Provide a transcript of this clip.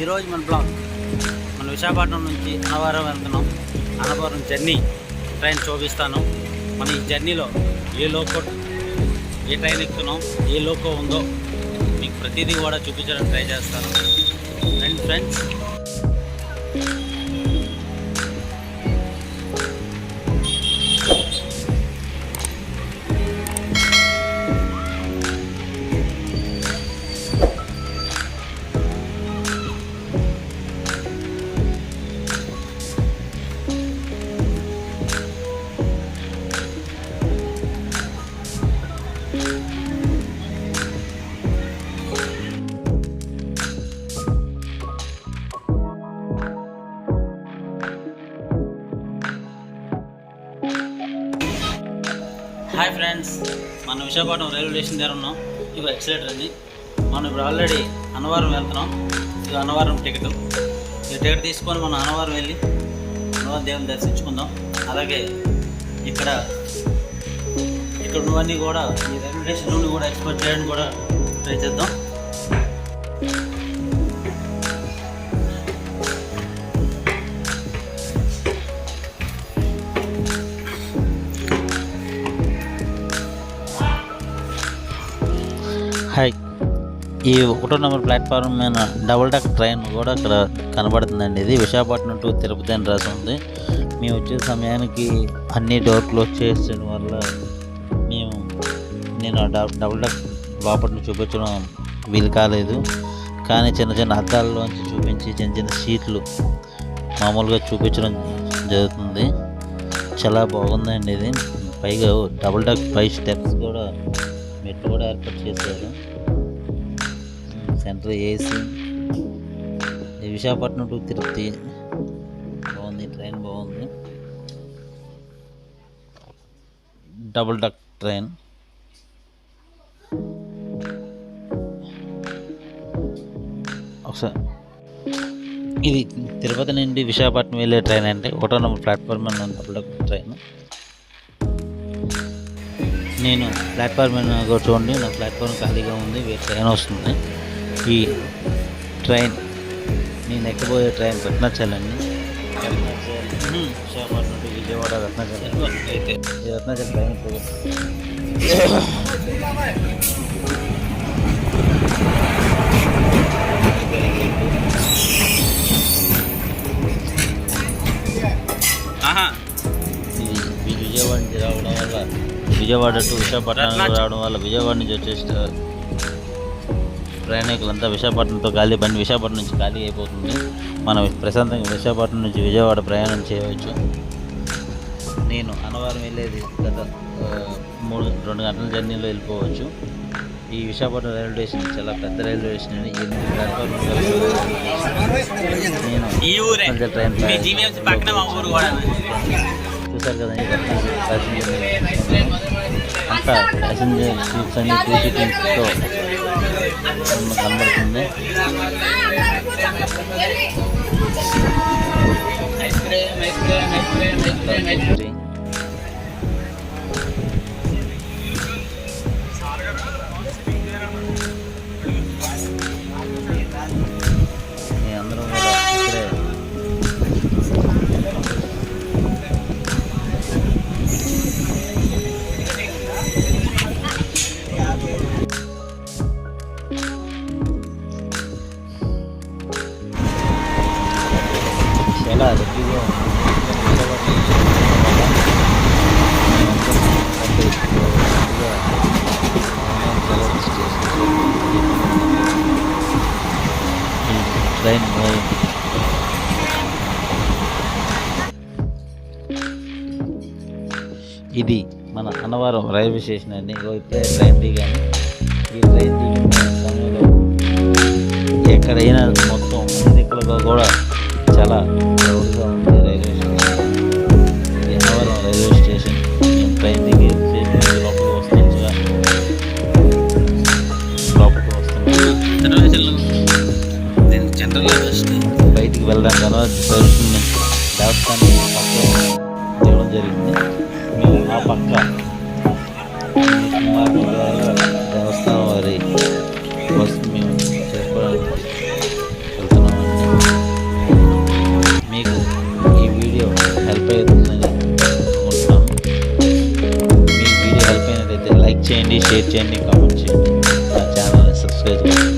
ఈరోజు మన బ్లాగ్ మన విశాఖపట్నం నుంచి అన్నవరం వెళ్తున్నాం. అన్నవరం జర్నీ ట్రైన్ చూపిస్తాను. మన ఈ జర్నీలో ఏ లోకో ఏ ట్రైన్ ఎక్కుతున్నాం, ఏ లోకో ఉందో మీకు ప్రతిదీ కూడా చూపించడానికి ట్రై చేస్తాను. అండ్ ఫ్రెండ్స్, హాయ్ ఫ్రెండ్స్, మనం విశాఖపట్నం రైల్వే స్టేషన్ దగ్గర ఉన్నాం. ఇవి ఎక్సలేటర్ అండి. మనం ఇప్పుడు ఆల్రెడీ అన్నవరం వెళ్తున్నాం. ఇది అన్నవరం టికెట్. ఈ టికెట్ తీసుకొని మనం అన్నవరం వెళ్ళి అన్నవరం దేవుని దర్శించుకుందాం. అలాగే ఇక్కడ ఉన్నవన్నీ కూడా ఈ రైల్వే స్టేషన్ నుండి కూడా ఎక్స్ప్లోర్ చేయడానికి కూడా ట్రై చేద్దాం. హాయ్, ఈ 1వ నెంబర్ ప్లాట్ఫామ్ మీద డబుల్ డెక్ ట్రైన్ కూడా ఇక్కడ కనబడుతుందండి. ఇది విశాఖపట్నం టు తిరుపతి అని రాసి ఉంది. మేము వచ్చే సమయానికి అన్ని డోర్ క్లోజ్ చేసిన వల్ల నేను డబుల్ డెక్ లోపల చూపించడం వీలు కాలేదు. కానీ చిన్న చిన్న అద్దాల్లోంచి చూపించి చిన్న చిన్న సీట్లు మామూలుగా చూపించడం జరుగుతుంది. చాలా బాగుందండి ఇది. పైగా డబుల్ డెక్ 5 స్టెప్స్ కూడా మెట్లు కూడా ఏర్పాటు చేశారు. Centre AC. Visakhapatnam to Tirupati బాగుంది. ట్రైన్ బాగుంది. Double deck train. ఒకసారి ఇది తిరుపతి నుండి విశాఖపట్నం వెళ్ళే ట్రైన్ అంటే 1వ నెంబర్ ప్లాట్ఫామ్ మీద డబుల్ డెక్ ట్రైన్. నేను ప్లాట్ఫామ్ మీద కూడా చూడండి, నా ప్లాట్ఫామ్ ఖాళీగా ఉంది. ట్రైన్ వస్తుంది. ఈ ట్రైన్ నేను ఎక్కబోయే ట్రైన్ రత్నాచలండి. విశాఖపట్నం నుండి విజయవాడ రత్నాచలం. ఈ రత్నాచలం ట్రైన్ విజయవాడ నుంచి రావడం వల్ల విజయవాడ టు విశాఖపట్నం రావడం వల్ల విజయవాడ నుంచి వచ్చేసి ప్రయాణికులంతా విశాఖపట్నంతో విశాఖపట్నం నుంచి ఖాళీ అయిపోతుంది. మనం ప్రశాంతంగా విశాఖపట్నం నుంచి విజయవాడ ప్రయాణం చేయవచ్చు. నేను అన్నవరం వెళ్ళేది గత 2 గంటల జర్నీలో వెళ్ళిపోవచ్చు. ఈ విశాఖపట్నం రైల్వే స్టేషన్ చాలా పెద్ద రైల్వే స్టేషన్ అండి. 8 ప్లాట్ఫామ్ నేను ట్రైన్ చూసారు కదండి. అంతా ప్యాసింజర్ సీట్స్ అన్ని 2 సీటింగ్స్తో కనబడుతుంది. అందరం కూడా ఇక్కడే చాలా రెడ్డిగా ట్రైన్ ఇది మన అన్నవరం రైల్వే స్టేషన్ అండి. ఇప్పుడే ట్రైన్ దిగాను. ఈ ట్రైన్ దిగిన సమయంలో ఎక్కడైనా మొత్తం దిక్కులుగా కూడా చాలా క్రౌడ్గా ఉంది రైల్వే స్టేషన్. ఇది అన్నవరం రైల్వే స్టేషన్. నేను ట్రైన్ దిగి లోపలికి వస్తుండగా బయటికి వెళ్ళడానికి దేవస్థానం దిగడం జరిగింది. మేము ఆ పక్క దేవస్థానం వారి బస్సు మేము చేసుకోవడానికి వెళ్తున్నామండి. అవుతుందని అనుకుంటున్నాను. మీకు వీడియో హెల్ప్ అయినట్లయితే లైక్ చేయండి, షేర్ చేయండి, కామెంట్ చేయండి, నా ఛానల్ని సబ్స్క్రైబ్ చేయండి.